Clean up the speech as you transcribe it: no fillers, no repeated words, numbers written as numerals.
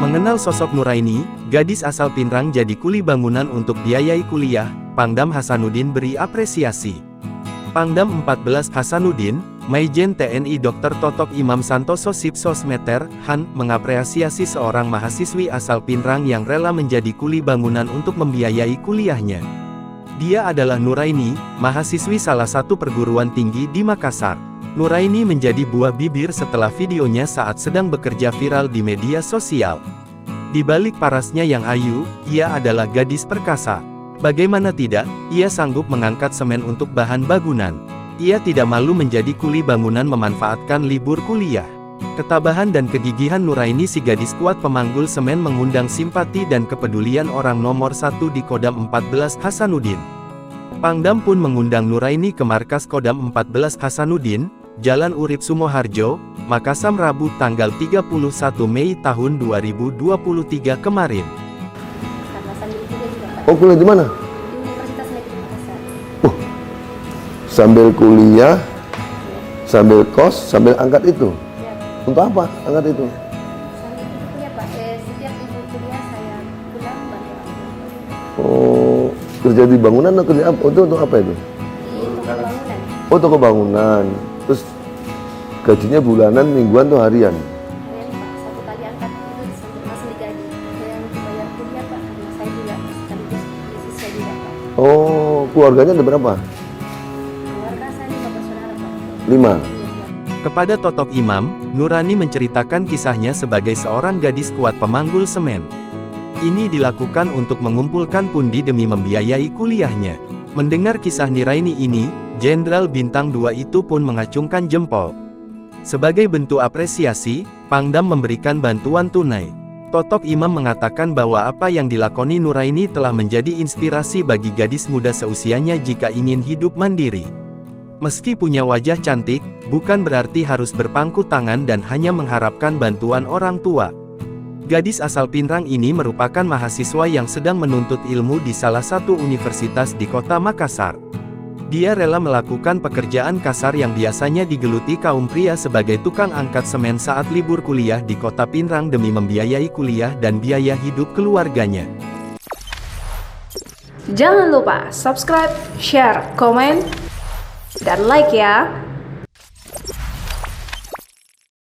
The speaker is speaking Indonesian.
Mengenal sosok Nuraini, gadis asal Pinrang jadi kuli bangunan untuk biayai kuliah, Pangdam Hasanuddin beri apresiasi. Pangdam 14 Hasanuddin, Maijen TNI Dr. Totok Imam Santoso Sipsosmeter, Han, mengapresiasi seorang mahasiswi asal Pinrang yang rela menjadi kuli bangunan untuk membiayai kuliahnya. Dia adalah Nuraini, mahasiswi salah satu perguruan tinggi di Makassar. Nuraini menjadi buah bibir setelah videonya saat sedang bekerja viral di media sosial. Di balik parasnya yang ayu, ia adalah gadis perkasa. Bagaimana tidak, ia sanggup mengangkat semen untuk bahan bangunan. Ia tidak malu menjadi kuli bangunan memanfaatkan libur kuliah. Ketabahan dan kegigihan Nuraini si gadis kuat pemanggul semen mengundang simpati dan kepedulian orang nomor 1 di Kodam 14 Hasanuddin. Pangdam pun mengundang Nuraini ke markas Kodam 14 Hasanuddin, Jalan Urip Sumoharjo, Makassar Rabu tanggal 31 Mei tahun 2023 kemarin. Oh, kuliah di mana? Di Universitas Negeri Makassar. Sambil kuliah, sambil kos, sambil angkat itu. Ya, Untuk apa angkat itu? sambil kuliah Pak. Setiap libur kuliah saya pulang bantu orang tua. Oh, kerja di bangunan atau kerja apa? Untuk apa itu? Di toko bangunan. Oh, toko bangunan. Terus gajinya bulanan, mingguan atau harian? Harian Pak, satu kali angkat itu masih digaji. Saya yang dibayar kuliah Pak, karena saya juga sekaligus siswa juga Pak. Oh, keluarganya ada berapa? Keluarga saya 5 bersaudara Pak. 5. Kepada Totok Imam, Nuraini menceritakan kisahnya sebagai seorang gadis kuat pemanggul semen. Ini dilakukan untuk mengumpulkan pundi demi membiayai kuliahnya. Mendengar kisah Nuraini ini, Jenderal Bintang 2 itu pun mengacungkan jempol. Sebagai bentuk apresiasi, Pangdam memberikan bantuan tunai. Totok Imam mengatakan bahwa apa yang dilakoni Nuraini telah menjadi inspirasi bagi gadis muda seusianya jika ingin hidup mandiri. Meski punya wajah cantik, bukan berarti harus berpangku tangan dan hanya mengharapkan bantuan orang tua. Gadis asal Pinrang ini merupakan mahasiswa yang sedang menuntut ilmu di salah satu universitas di kota Makassar. Dia rela melakukan pekerjaan kasar yang biasanya digeluti kaum pria sebagai tukang angkat semen saat libur kuliah di kota Pinrang demi membiayai kuliah dan biaya hidup keluarganya. Jangan lupa subscribe, share, komen, dan like ya!